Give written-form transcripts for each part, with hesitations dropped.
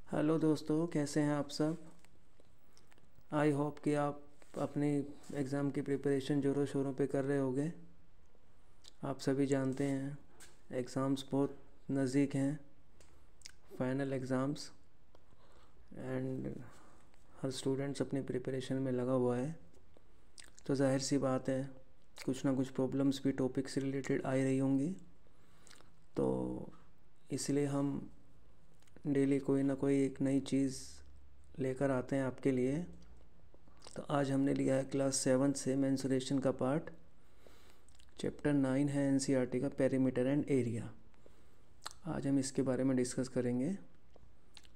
Hello दोस्तों, कैसे हैं आप सब। आई होप कि आप अपनी एग्ज़ाम की प्रिपरेशन ज़ोरों शोरों पे कर रहे होंगे। आप सभी जानते हैं एग्ज़ाम्स बहुत नज़दीक हैं, final exams, and her students अपनी प्रिपरेशन में लगा हुआ है। तो जाहिर सी बात है कुछ ना कुछ प्रॉब्लम्स भी टॉपिक से रिलेटेड आ रही होंगी। तो इसलिए हम डेली कोई ना कोई एक नई चीज़ लेकर आते हैं आपके लिए। तो आज हमने लिया है क्लास 7 से मेंसुरेशन का पार्ट। चैप्टर 9 है एनसीईआरटी का पेरीमीटर एंड एरिया। आज हम इसके बारे में डिस्कस करेंगे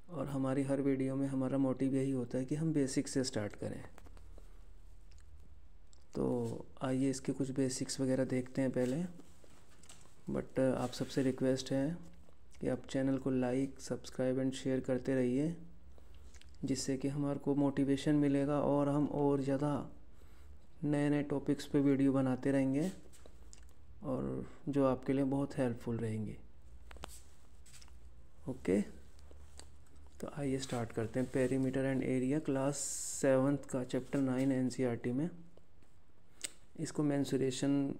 और हमारी हर वीडियो में हमारा मोटिव यही होता है कि हम बेसिक से स्टार्ट करें। तो आइए इसके कुछ बेसिक्स वगैरह देखते हैं पहले। बट आप सबसे रिक्वेस्ट है कि आप चैनल को लाइक, सब्सक्राइब एंड शेयर करते रहिए, जिससे कि हमारे को मोटिवेशन मिलेगा और हम और ज़्यादा नए नए टॉपिक्स पे वीडियो बनाते रहेंगे और जो आपके लिए बहुत हेल्पफुल रहेंगी। ओके, तो आइए स्टार्ट करते हैं। पेरीमीटर एंड एरिया क्लास 7 का चैप्टर 9 एनसीईआरटी में। इसको मेंसुरेशन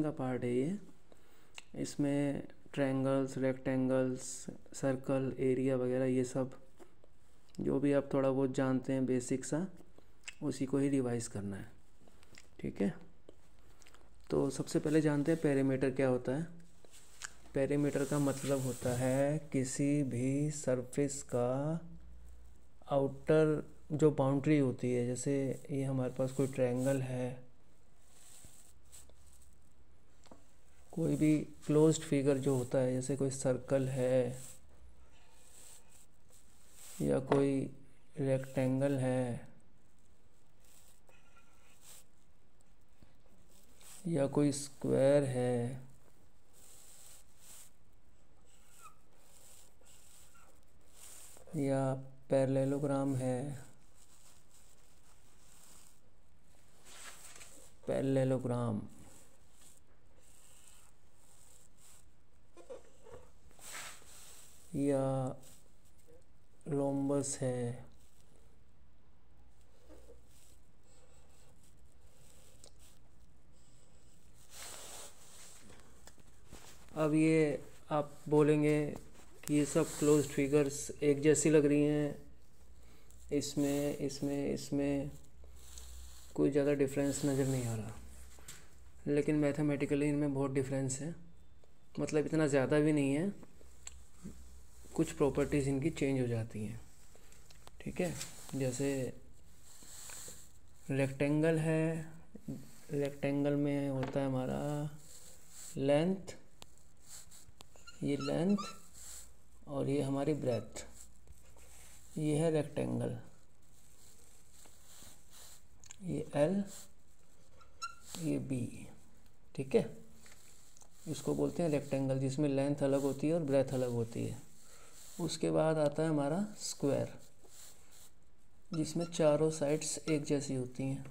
का पार्ट है ये। इसमें ट्रायंगल्स, रेक्टेंगल्स, सर्कल, एरिया वगैरह ये सब जो भी आप थोड़ा बहुत जानते हैं बेसिक सा, उसी को ही रिवाइज करना है। ठीक है, तो सबसे पहले जानते हैं पेरीमीटर क्या होता है। पेरीमीटर का मतलब होता है किसी भी सरफेस का आउटर जो बाउंड्री होती है। जैसे ये हमारे पास कोई ट्रायंगल है, कोई भी क्लोज्ड फिगर जो होता है, जैसे कोई सर्कल है या कोई रेक्टेंगल है या कोई स्क्वायर है या पैरेललोग्राम है, पैरेललोग्राम या रोम्बस है, अब ये आप बोलेंगे कि ये सब क्लोज्ड फिगर्स एक जैसी लग रही हैं, इसमें इसमें इसमें कोई ज़्यादा डिफरेंस नज़र नहीं आ रहा, लेकिन मैथमेटिकली इनमें बहुत डिफरेंस है। मतलब इतना ज़्यादा भी नहीं है, कुछ प्रॉपर्टीज़ इनकी चेंज हो जाती हैं। ठीक है, जैसे रेक्टेंगल है, रेक्टेंगल में होता है हमारा लेंथ, ये लेंथ और ये हमारी ब्रेथ, ये है रेक्टेंगल। ये एल, ये बी। ठीक है, इसको बोलते हैं रेक्टेंगल, जिसमें लेंथ अलग होती है और ब्रेथ अलग होती है। उसके बाद आता है हमारा स्क्वायर, जिसमें चारों साइड्स एक जैसी होती हैं।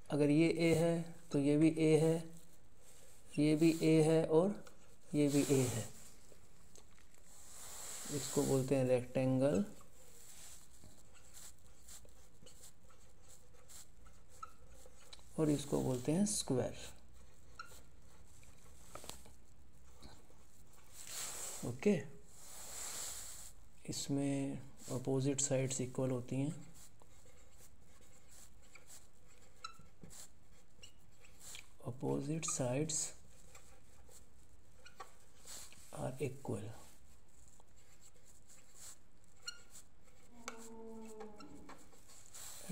अगर ये ए है तो ये भी ए है, ये भी ए है और ये भी ए है। इसको बोलते हैं रेक्टेंगल। और इसको बोलते हैं स्क्वायर। ओके, इसमें अपोजिट साइड्स इक्वल होती हैं। Opposite sides are equal.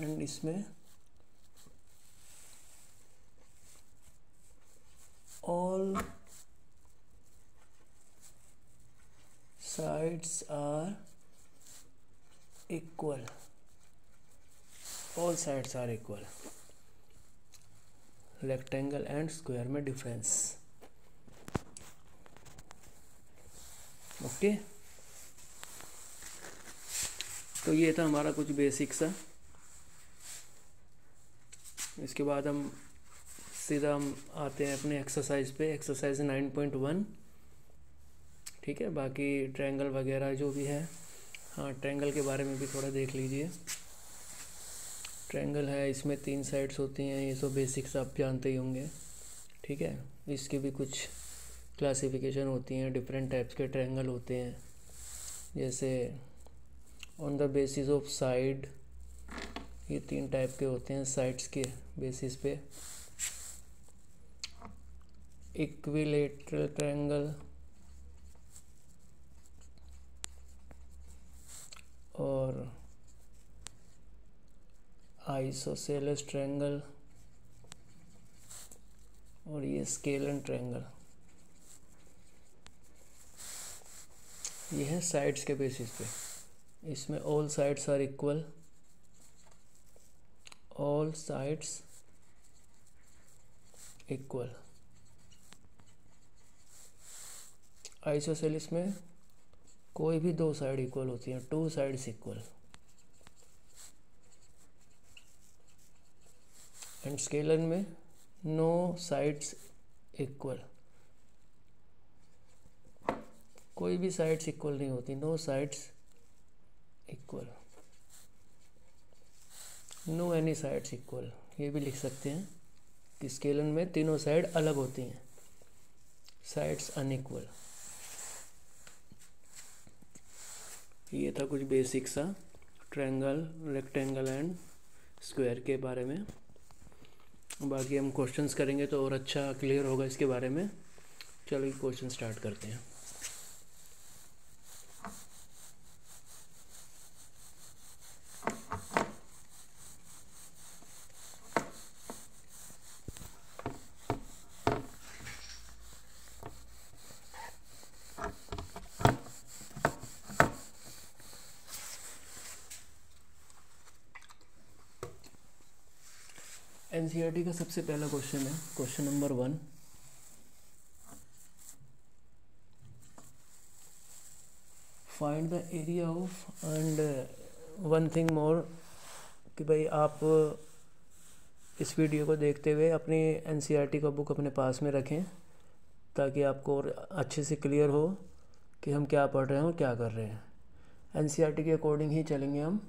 And इसमें all sides are equal, all sides are equal। Rectangle and square में डिफरेंस। ओके, तो ये था हमारा कुछ बेसिक सा। इसके बाद हम सीधा हम आते हैं अपने एक्सरसाइज पे। एक्सरसाइज 9.1 ठीक है। बाकी ट्रायंगल वगैरह जो भी है, हाँ ट्रायंगल के बारे में भी थोड़ा देख लीजिए। ट्रायंगल है, इसमें 3 साइड्स होती हैं, ये तो बेसिक्स आप जानते ही होंगे। ठीक है। इसकी भी कुछ क्लासिफिकेशन होती हैं, डिफरेंट टाइप्स के ट्रायंगल होते हैं। जैसे on the basis of side, ये 3 टाइप के होते हैं साइड्स के बेसिस पे। इक्विलेटरल ट्रायंगल और आइसोसेलेस ट्रायंगल और ये स्केलन ट्रायंगल, ये है साइड्स के बेसिस पे। इसमें all sides are equal, all sides equal. Isosceles में कोई भी 2 साइड इक्वल होती हैं, 2 साइड्स इक्वल। एंड स्केलन में नो साइड्स इक्वल, कोई भी साइड्स इक्वल नहीं होती, no sides equal, no any sides equal. ये भी लिख सकते हैं कि स्केलन में तीनों साइड अलग होती हैं, साइड्स अनइक्वल। ये था कुछ बेसिक सा ट्रायंगल, रेक्टेंगल एंड स्क्वायर के बारे में। बाकी हम क्वेश्चंस करेंगे तो और अच्छा क्लियर होगा इसके बारे में। चलो क्वेश्चन स्टार्ट करते हैं। एनसीईआरटी का सबसे पहला क्वेश्चन है, question number 1। Find the area of, and one thing more कि भाई आप इस वीडियो को देखते हुए अपनी एनसीईआरटी का बुक अपने पास में रखें, ताकि आपको और अच्छे से क्लियर हो कि हम क्या पढ़ रहे हैं और क्या कर रहे हैं। एनसीईआरटी के अकॉर्डिंग ही चलेंगे हम।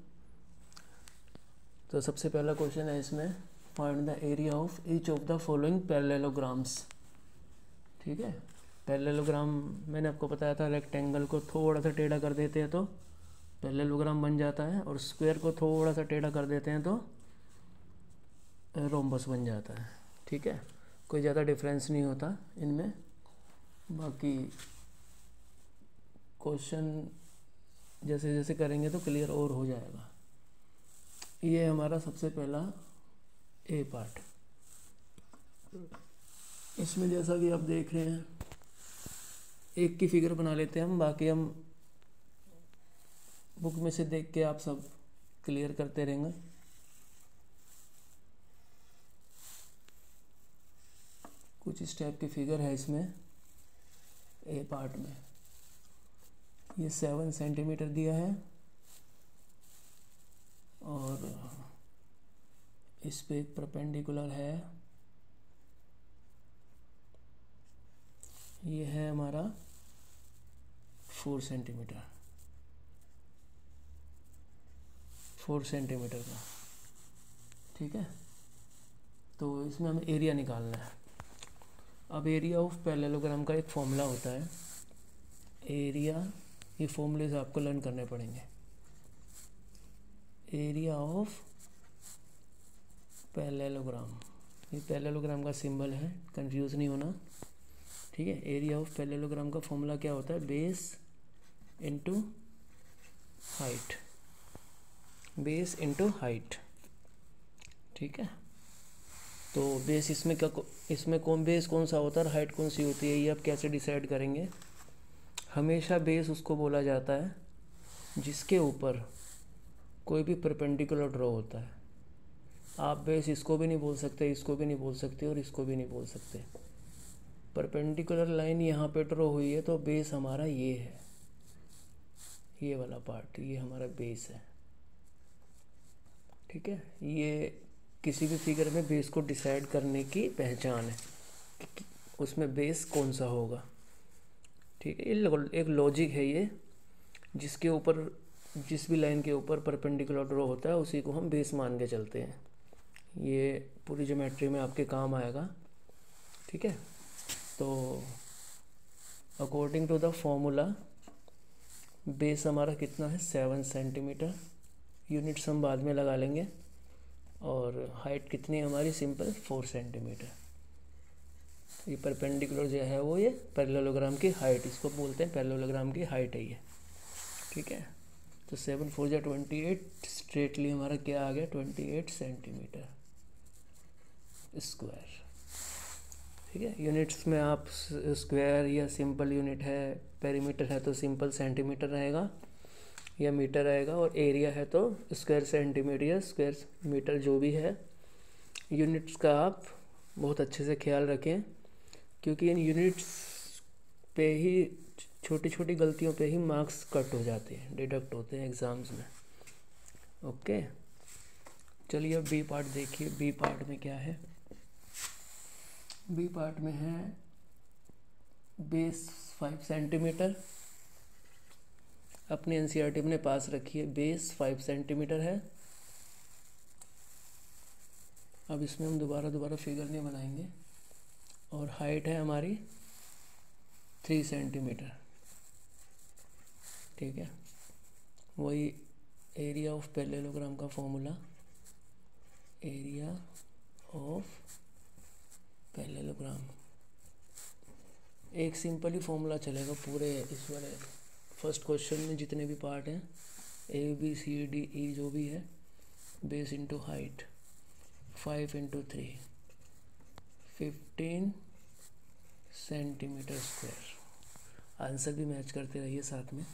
तो सबसे पहला क्वेश्चन है इसमें, find the area of each of the following parallelograms. ठीक है। पैरेललोग्राम मैंने आपको बताया था, रेक्टेंगल को थोड़ा सा टेढ़ा कर देते हैं तो पैरेललोग्राम बन जाता है, और स्क्वायर को थोड़ा सा टेढ़ा कर देते हैं तो रोम्बस बन जाता है। ठीक है। कोई ज़्यादा डिफरेंस नहीं होता इनमें। बाकी क्वेश्चन जैसे जैसे करेंगे तो क्लियर और हो जाएगा। ये हमारा सबसे पहला ए पार्ट। इसमें जैसा कि आप देख रहे हैं, एक की फिगर बना लेते हैं हम, बाकी हम बुक में से देख के आप सब क्लियर करते रहेंगे। कुछ इस टाइप की फिगर है इसमें ए पार्ट में। ये 7 सेंटीमीटर दिया है और इस पे एक परपेंडिकुलर है, ये है हमारा 4 सेंटीमीटर, 4 सेंटीमीटर का। ठीक है। तो इसमें हमें एरिया निकालना है। अब एरिया ऑफ पैरेललोग्राम का एक फॉर्मूला होता है, एरिया, ये फॉर्मूले से आपको लर्न करने पड़ेंगे। एरिया ऑफ पैरेललोग्राम, ये पैरेललोग्राम का सिंबल है, कंफ्यूज नहीं होना। ठीक है। एरिया ऑफ पैरेललोग्राम का फॉर्मूला क्या होता है, base into height, base into height. ठीक है। तो बेस इसमें क्या, इसमें कौन बेस कौन सा होता है और हाइट कौन सी होती है, ये आप कैसे डिसाइड करेंगे। हमेशा बेस उसको बोला जाता है जिसके ऊपर कोई भी परपेंडिकुलर ड्रॉ होता है। आप बेस इसको भी नहीं बोल सकते, इसको भी नहीं बोल सकते और इसको भी नहीं बोल सकते। परपेंडिकुलर लाइन यहाँ पे ड्रॉ हुई है तो बेस हमारा ये है, ये वाला पार्ट, ये हमारा बेस है। ठीक है। ये किसी भी फिगर में बेस को डिसाइड करने की पहचान है कि उसमें बेस कौन सा होगा। ठीक है, ये एक लॉजिक है ये, जिसके ऊपर जिस भी लाइन के ऊपर परपेंडिकुलर ड्रॉ होता है उसी को हम बेस मान के चलते हैं। ये पूरी ज्योमेट्री में आपके काम आएगा। ठीक है, तो according to the formula base हमारा कितना है 7 सेंटीमीटर, यूनिट्स हम बाद में लगा लेंगे, और हाइट कितनी है हमारी सिंपल 4 सेंटीमीटर। ये परपेंडिकुलर जो है वो ये पैरेललोग्राम की हाइट, इसको बोलते हैं पैरेललोग्राम की हाइट है ये। ठीक है, तो 7 4 जा 28, स्ट्रेटली हमारा क्या आ गया 28 सेंटीमीटर स्क्वायर। ठीक है, यूनिट्स में आप स्क्वायर या सिंपल यूनिट है, पेरीमीटर है तो सिंपल सेंटीमीटर रहेगा या मीटर रहेगा, और एरिया है तो स्क्वायर सेंटीमीटर या स्क्वायर मीटर, जो भी है। यूनिट्स का आप बहुत अच्छे से ख्याल रखें, क्योंकि इन यूनिट्स पे ही छोटी छोटी गलतियों पे ही मार्क्स कट हो जाते हैं, डिडक्ट होते हैं एग्ज़ाम्स में। ओके, चलिए अब बी पार्ट देखिए। बी पार्ट में क्या है? बी पार्ट में है बेस 5 सेंटीमीटर। अपनी एनसीईआरटी में पास रखिए, बेस 5 सेंटीमीटर है। अब इसमें हम दोबारा फिगर नहीं बनाएंगे, और हाइट है हमारी 3 सेंटीमीटर। ठीक है, वही एरिया ऑफ पैरेललोग्राम का फॉर्मूला, एरिया ऑफ पैरेललोग्राम, एक सिंपल ही फॉर्मूला चलेगा पूरे इस वाले फर्स्ट क्वेश्चन में जितने भी पार्ट हैं, ए बी सी डी ई जो भी है। Base into height 5 into 3 15 centimetre square. Answer भी मैच करते रहिए साथ में।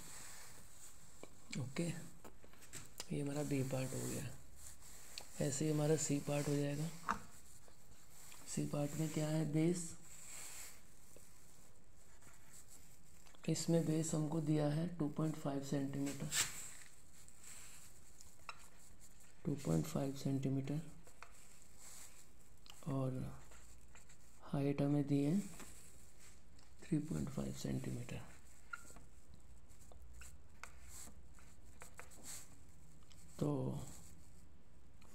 ओके, ये हमारा बी पार्ट हो गया। ऐसे ही हमारा सी पार्ट हो जाएगा। सी पार्ट में क्या है? बेस, इसमें बेस हमको दिया है 2.5 सेंटीमीटर, 2.5 सेंटीमीटर, और हाइट हमें दी है 3.5 सेंटीमीटर। तो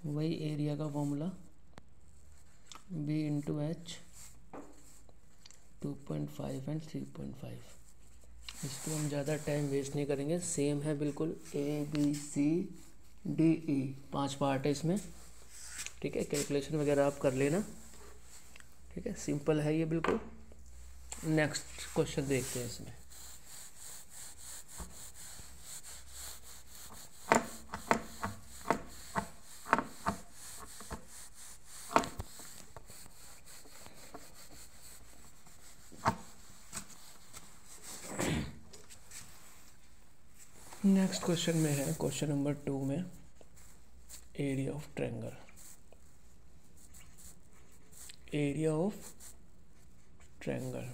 वही एरिया का formula b into H 2.5 and 3.5। इस पर हम ज़्यादा टाइम वेस्ट नहीं करेंगे, सेम है बिल्कुल, A B C D E 5 part है इसमें। ठीक है, कैलकुलेशन वगैरह आप कर लेना। ठीक है, सिंपल है ये बिल्कुल। नेक्स्ट क्वेश्चन देखते हैं इसमें। नेक्स्ट क्वेश्चन में है, क्वेश्चन नंबर 2 में area of triangle. Area of triangle,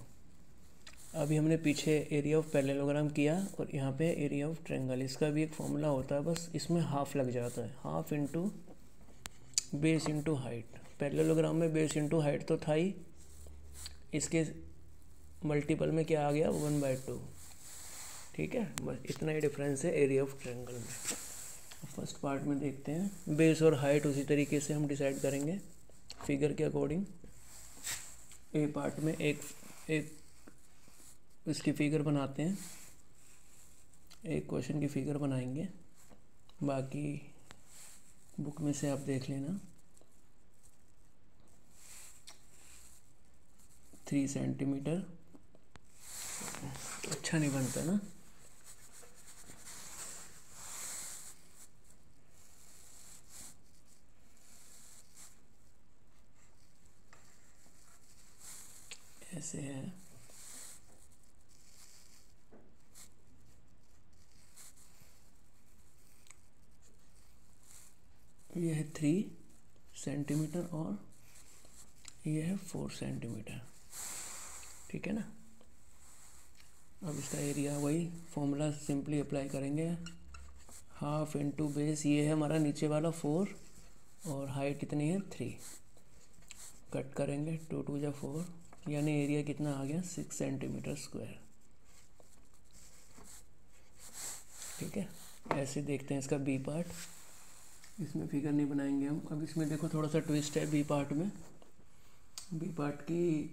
अभी हमने पीछे एरिया ऑफ पैरेललोग्राम किया, और यहाँ पे एरिया ऑफ ट्रायंगल। इसका भी एक फॉर्मूला होता है, बस इसमें हाफ लग जाता है, half into base into height. Parallelogram में बेस इंटू हाइट तो था ही, इसके मल्टीपल में क्या आ गया 1/2। ठीक है, बस इतना ही डिफरेंस है एरिया ऑफ ट्रायंगल में। फर्स्ट पार्ट में देखते हैं, बेस और हाइट उसी तरीके से हम डिसाइड करेंगे फिगर के अकॉर्डिंग। ए पार्ट में एक इसकी फिगर बनाते हैं, एक क्वेश्चन की फिगर बनाएंगे, बाकी बुक में से आप देख लेना। 3 सेंटीमीटर अच्छा नहीं बनता ना। ऐसे है, ये है 3 सेंटीमीटर और ये है 4 सेंटीमीटर। ठीक है ना। अब इसका एरिया वही फॉर्मूला सिंपली अप्लाई करेंगे, हाफ इंटू बेस, ये है हमारा नीचे वाला 4, और हाइट कितनी है 3। कट करेंगे 2 2 जा 4, यानी एरिया कितना आ गया 6 सेंटीमीटर स्क्वायर। ठीक है, ऐसे देखते हैं इसका बी पार्ट। इसमें फिगर नहीं बनाएंगे हम। अब इसमें देखो थोड़ा सा ट्विस्ट है बी पार्ट में। बी पार्ट की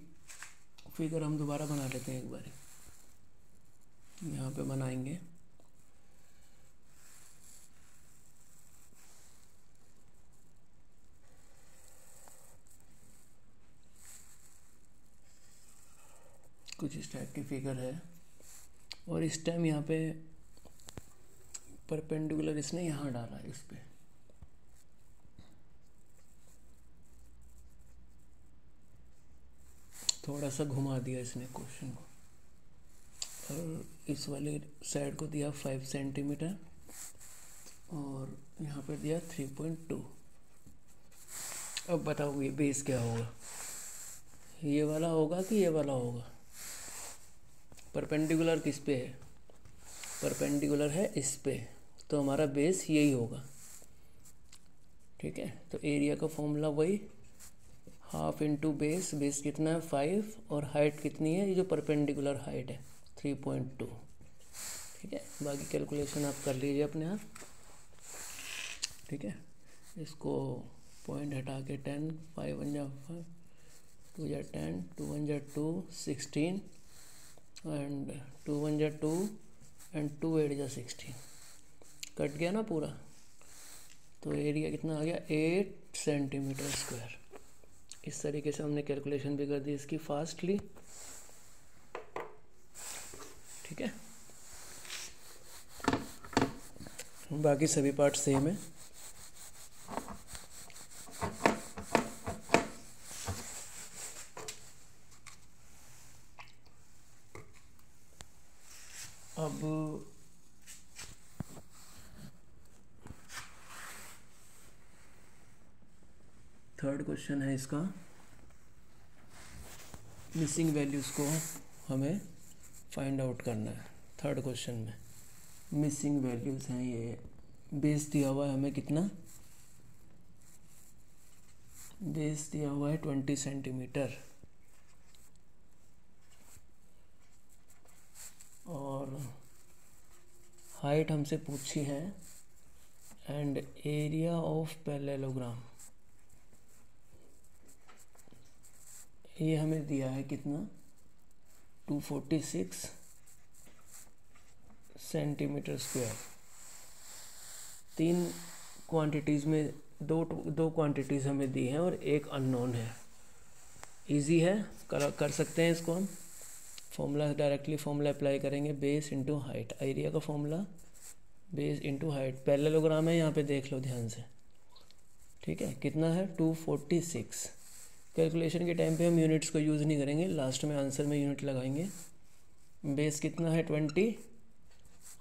फिगर हम दोबारा बना लेते हैं एक बार, यहाँ पे बनाएंगे। कुछ इस टाइप की फिगर है, और इस टाइम यहाँ पे परपेंडिकुलर इसने यहाँ डाला है, इस पे थोड़ा सा घुमा दिया इसने क्वेश्चन को, और इस वाले साइड को दिया 5 सेंटीमीटर, और यहाँ पे दिया 3.2। अब बताओ ये बेस क्या होगा, ये वाला होगा कि ये वाला होगा? परपेंडिकुलर किस पे है? परपेंडिकुलर है इस पे, तो हमारा बेस यही होगा। ठीक है, तो एरिया का फॉर्मूला वही, हाफ इंटू बेस। बेस कितना है 5, और हाइट कितनी है, ये जो परपेंडिकुलर हाइट है 3.2। ठीक है, बाकी कैलकुलेशन आप कर लीजिए अपने आप। ठीक है, इसको पॉइंट हटा के 10, 5 1 जा 5, 2 जा 10, 2 1 जा 2, 16, एंड 2 1 जा 2, एंड 2 8 जा 16। कट गया ना पूरा, तो एरिया कितना आ गया 8 सेंटीमीटर स्क्वायर। इस तरीके से हमने कैलकुलेशन भी कर दी इसकी फास्टली। ठीक है, बाकी सभी पार्ट सेम है। अब थर्ड क्वेश्चन है इसका, मिसिंग वैल्यूज़ को हमें फाइंड आउट करना है। थर्ड क्वेश्चन में मिसिंग वैल्यूज़ हैं, ये बेस दिया हुआ है हमें कितना, बेस दिया हुआ है 20 सेंटीमीटर, और हाइट हमसे पूछी है, एंड एरिया ऑफ पैरेललोग्राम ये हमें दिया है कितना 246 सेंटीमीटर स्क्वायर। 3 क्वांटिटीज़ में दो क्वांटिटीज़ हमें दी हैं और एक अननोन है। इजी है, कर सकते हैं इसको हम। फॉर्मूला डायरेक्टली फॉर्मूला अप्लाई करेंगे, बेस इंटू हाइट। एरिया का formula base into height. Parallelogram है, यहाँ पे देख लो ध्यान से। ठीक है, कितना है 246। कैलकुलेशन के टाइम पे हम यूनिट्स को यूज़ नहीं करेंगे, लास्ट में आंसर में यूनिट लगाएंगे। बेस कितना है 20,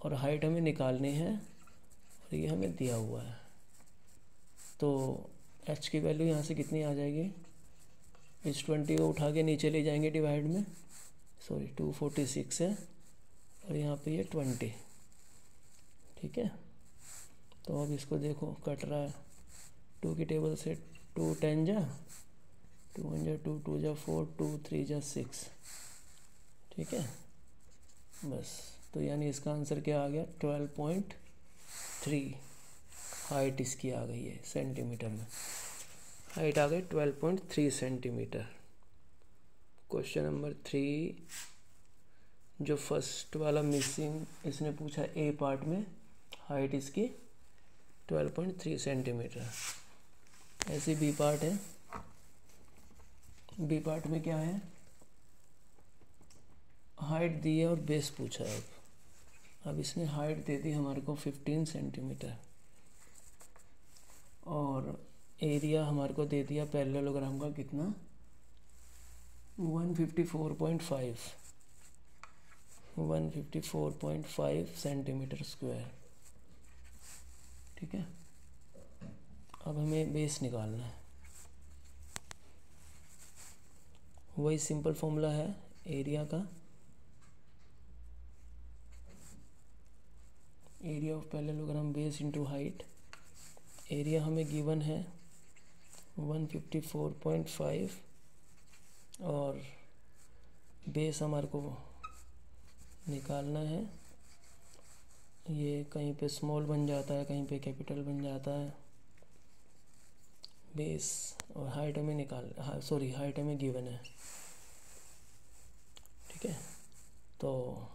और हाइट हमें निकालनी है, और ये हमें दिया हुआ है। तो h की वैल्यू यहाँ से कितनी आ जाएगी, इस 20 को उठा के नीचे ले जाएंगे डिवाइड में, सॉरी 246 है, और यहाँ पे ये 20। ठीक है, तो अब इसको देखो कट रहा है 2 की टेबल से। 2 10 जा 2 1 जा 2, 2 जा 4, 2 3 जा 6। ठीक है, बस। तो यानी इसका आंसर क्या आ गया 12.3। हाइट इसकी आ गई है सेंटीमीटर में, हाइट आ गई 12.3 सेंटीमीटर। क्वेश्चन नंबर 3 जो फर्स्ट वाला मिसिंग इसने पूछा ए पार्ट में, हाइट इसकी 12.3 सेंटीमीटर। ऐसे बी पार्ट है, बी पार्ट में क्या है, हाइट दी है और बेस पूछा है। अब इसने हाइट दे दी हमारे को 15 सेंटीमीटर, और एरिया हमारे को दे दिया पैरेललोग्राम का कितना 154.5 सेंटीमीटर स्क्वायर। ठीक है, अब हमें बेस निकालना है। वही सिंपल फॉर्मूला है एरिया का, area of parallelogram base into height. Area हमें गिवन है 154.5, और बेस हमारे को निकालना है ये कहीं पे स्मॉल बन जाता है, कहीं पे कैपिटल बन जाता है। बेस और हाइट हमें हाइट हमें गिवन है, ठीक है। तो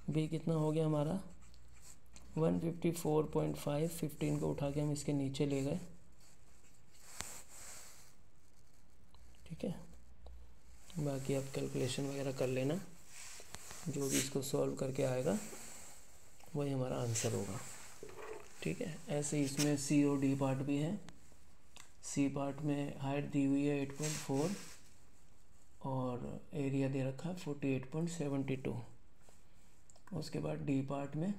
बी कितना हो गया हमारा 154.5, 15 को उठा के हम इसके नीचे ले गए, ठीक है। बाकी आप कैलकुलेशन वगैरह कर लेना, जो भी इसको सॉल्व करके आएगा वही हमारा आंसर होगा, ठीक है। ऐसे ही इसमें सी और डी पार्ट भी है। सी पार्ट में हाइट दी हुई है 8.4 और एरिया दे रखा है 48.72। उसके बाद डी पार्ट में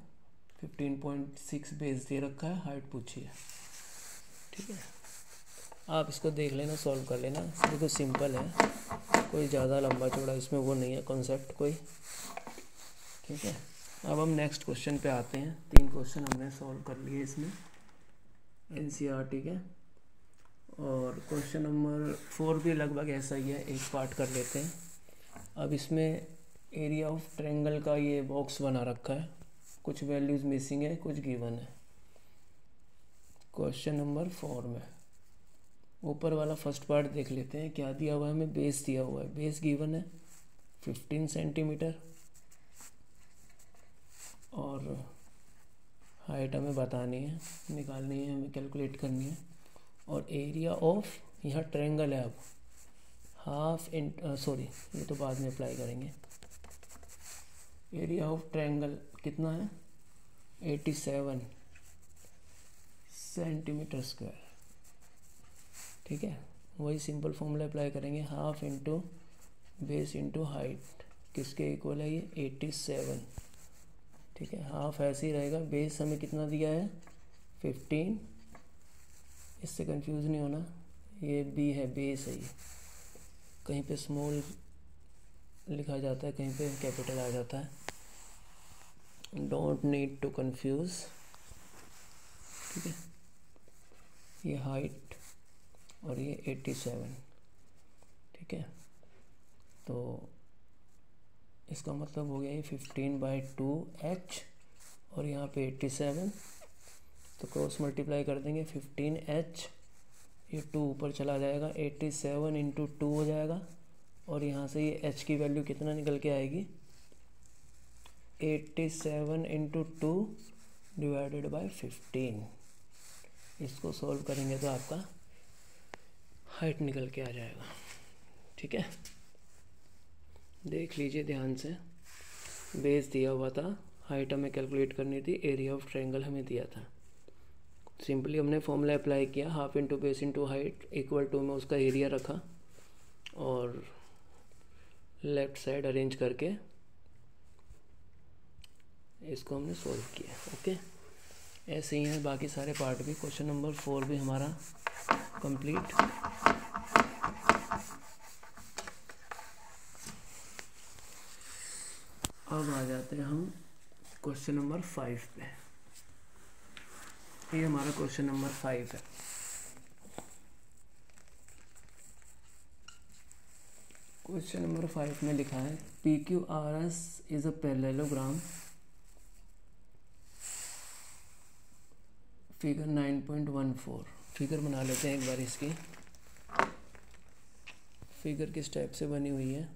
15.6 बेस दे रखा है, हाइट पूछी है, ठीक है। आप इसको देख लेना, सॉल्व कर लेना, बिल्कुल सिंपल है, कोई ज़्यादा लंबा चौड़ा इसमें वो नहीं है कॉन्सेप्ट कोई, ठीक है। अब हम नेक्स्ट क्वेश्चन पे आते हैं। 3 क्वेश्चन हमने सॉल्व कर लिए इसमें एनसीईआरटी के, और क्वेश्चन नंबर 4 भी लगभग ऐसा ही है, एक पार्ट कर लेते हैं। अब इसमें एरिया ऑफ ट्रायंगल का ये बॉक्स बना रखा है, कुछ वैल्यूज़ मिसिंग है, कुछ गिवन है। क्वेश्चन नंबर 4 में ऊपर वाला फर्स्ट पार्ट देख लेते हैं, क्या दिया हुआ है हमें, बेस दिया हुआ है, बेस गिवन है 15 सेंटीमीटर और हाइट हमें बतानी है, निकालनी है, हमें कैलकुलेट करनी है। और एरिया ऑफ, यहाँ ट्रायंगल है, अब ये तो बाद में अप्लाई करेंगे। एरिया ऑफ ट्रायंगल कितना है 87 सेंटीमीटर स्क्वायर, ठीक है। वही सिंपल फॉर्मूला अप्लाई करेंगे, half into base into height, किसके इक्वल है ये 87, ठीक है। हाफ ऐसे ही रहेगा, बेस हमें कितना दिया है 15, इससे कंफ्यूज नहीं होना, ये बी है, बेस है ये, कहीं पे स्मॉल लिखा जाता है, कहीं पे कैपिटल आ जाता है, डोंट नीड टू कंफ्यूज, ठीक है। ये हाइट और ये 87, ठीक है। तो इसका मतलब हो गया ये 15/2h और यहाँ पे 87, तो क्रॉस मल्टीप्लाई कर देंगे 15h, ये 2 ऊपर चला जाएगा, 87 इंटू 2 हो जाएगा, और यहाँ से ये h की वैल्यू कितना निकल के आएगी 87 इंटू 2 डिवाइडेड बाई 15। इसको सॉल्व करेंगे तो आपका हाइट निकल के आ जाएगा, ठीक है। देख लीजिए ध्यान से, बेस दिया हुआ था, हाइट हमें कैलकुलेट करनी थी, एरिया ऑफ ट्रायंगल हमें दिया था। सिंपली हमने फॉर्मूला अप्लाई किया, half into base into height equal to में उसका एरिया रखा और लेफ़्ट साइड अरेंज करके इसको हमने सॉल्व किया, ओके। ऐसे ही है बाकी सारे पार्ट भी। क्वेश्चन नंबर 4 भी हमारा कंप्लीट। अब आ जाते हैं हम क्वेश्चन नंबर 5 पे। ये हमारा क्वेश्चन नंबर 5 है। क्वेश्चन नंबर 5 में लिखा है PQRS is a parallelogram, figure 9.14। Figure बना लेते हैं एक बार इसकी। फिगर किस टाइप से बनी हुई है,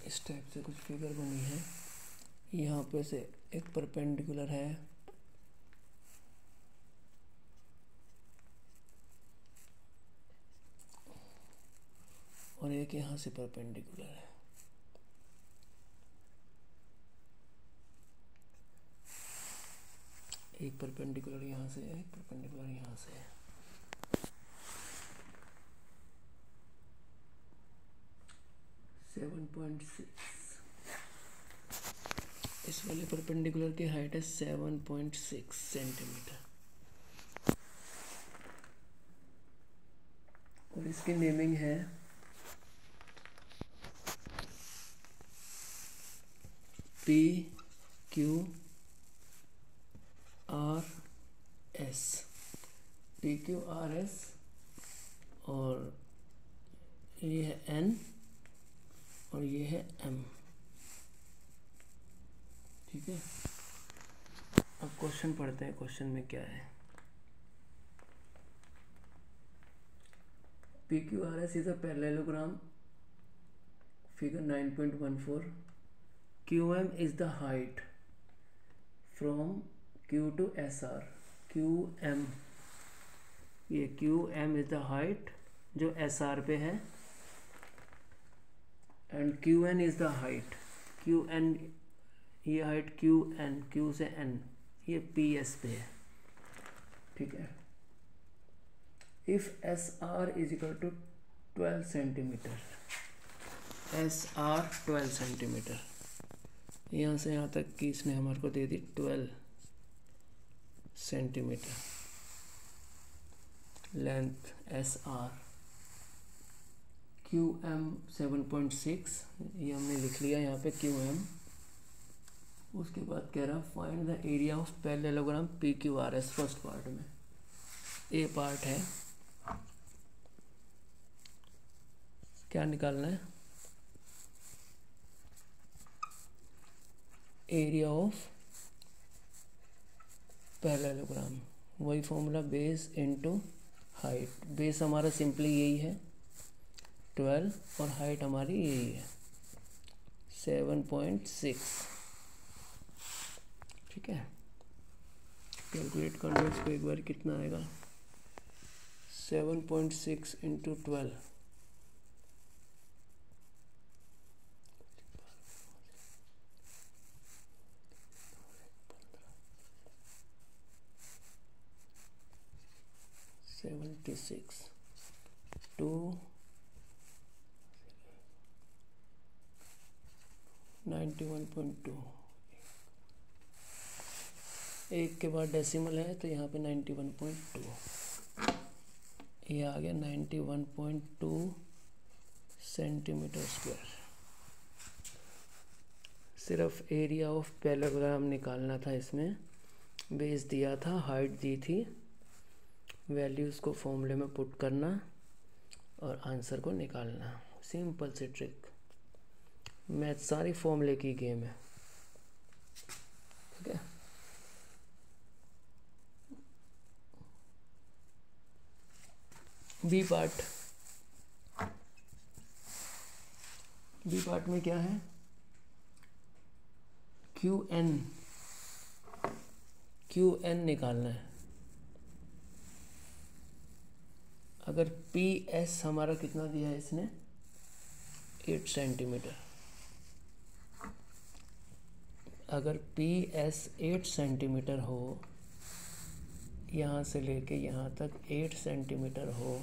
इस टाइप से कुछ फिगर बनी है। यहाँ पे से एक परपेंडिकुलर है और एक यहाँ से परपेंडिकुलर है। एक परपेंडिकुलर यहाँ से है, एक परपेंडिकुलर यहाँ से है। 7.6, इस वाले परपेंडिकुलर की हाइट है 7.6 सेंटीमीटर। और इसकी नेमिंग है PQRS, PQRS, और ये है N और ये है M। ठीक है, अब क्वेश्चन पढ़ते हैं। क्वेश्चन में क्या है? PQRS is a parallelogram, figure 9.14. QM is the height from Q to SR. QM, ये QM is the height जो SR पे है, and QN is the height, QN, ये हाइट QN, Q से N, ये PS पे है। ठीक है, if SR is equal to 12 centimetre, SR 12 centimetre, यहाँ से यहाँ तक कि इसने हमारे को दे दी 12 सेंटीमीटर लेंथ SR। QM 7.6, ये हमने लिख लिया यहाँ पे QM। उसके बाद कह रहा find the area of parallelogram PQRS। First part में ए पार्ट है, क्या निकालना है? एरिया ऑफ पैरेललोग्राम, वही formula, base into height. Base हमारा सिंपली यही है 12 और हाइट हमारी यही है 7.6। ठीक है, कैलकुलेट कर लो इसको एक बार, कितना आएगा? 7.6 इंटू 12, 76 टू 91.2। एक के बाद डेसिमल है तो यहाँ पे 91.2, ये आ गया 91.2 सेंटीमीटर स्क्वायर। सिर्फ एरिया ऑफ पैरेललोग्राम निकालना था इसमें, बेस दिया था, हाइट दी थी, वैल्यूज़ को फॉर्मूले में पुट करना और आंसर को निकालना। सिंपल सी ट्रिक, मैथ सारी फॉर्मूले की गेम है। ठीक है, बी पार्ट। बी पार्ट में क्या है? QN निकालना है। अगर PS हमारा कितना दिया है इसने? 8 सेंटीमीटर। अगर PS 8 सेंटीमीटर हो, यहाँ से लेके यहाँ तक 8 सेंटीमीटर हो,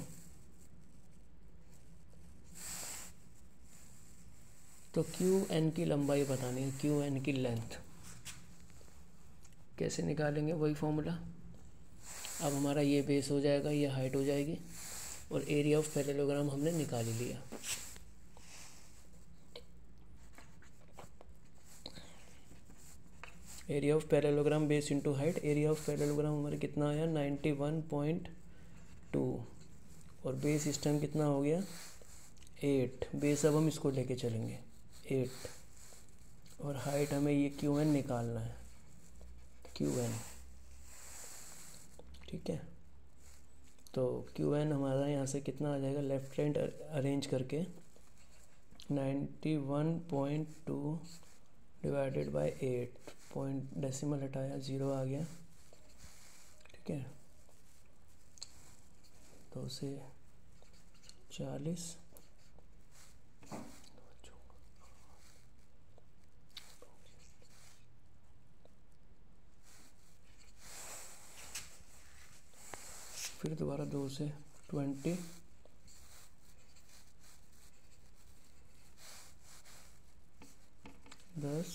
तो QN की लंबाई बतानी है, QN की लेंथ। कैसे निकालेंगे? वही फॉर्मूला। अब हमारा ये बेस हो जाएगा, ये हाइट हो जाएगी, और एरिया ऑफ पैरेललोग्राम हमने निकाल ही लिया। Area of parallelogram base into height. Area of parallelogram हमारे कितना आया? 91.2, और बेस इस टाइम कितना हो गया? 8। बेस अब हम इसको लेके चलेंगे 8, और हाइट हमें ये QN निकालना है, QN। ठीक है, तो QN हमारा यहाँ से कितना आ जाएगा? लेफ्ट हैंड अरेंज करके 91.2 डिवाइडेड बाय 8, पॉइंट डेसिमल हटाया, 0 आ गया। ठीक है, 2 से 40, फिर दोबारा 2 से 20, 10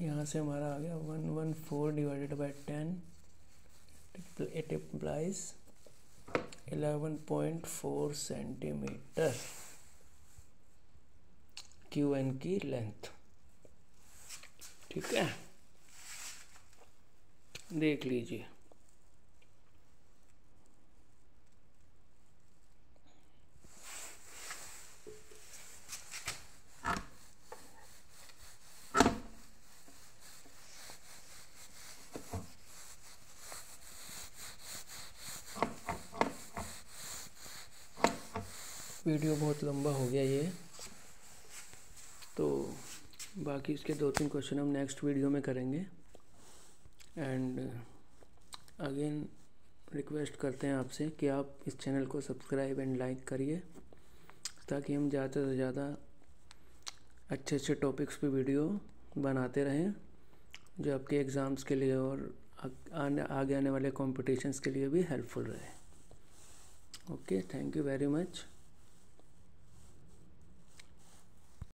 यहाँ से हमारा आ गया 114 divided by 10, it implies 11.4 centimetre QN की लेंथ। ठीक है, देख लीजिए। वीडियो बहुत लंबा हो गया ये, तो बाकी इसके 2-3 क्वेश्चन हम नेक्स्ट वीडियो में करेंगे। एंड अगेन रिक्वेस्ट करते हैं आपसे कि आप इस चैनल को सब्सक्राइब एंड लाइक करिए, ताकि हम ज़्यादा से ज़्यादा अच्छे अच्छे टॉपिक्स पे वीडियो बनाते रहें, जो आपके एग्ज़ाम्स के लिए और आगे आने वाले कॉम्पिटिशन्स के लिए भी हेल्पफुल रहे। Okay, thank you very much.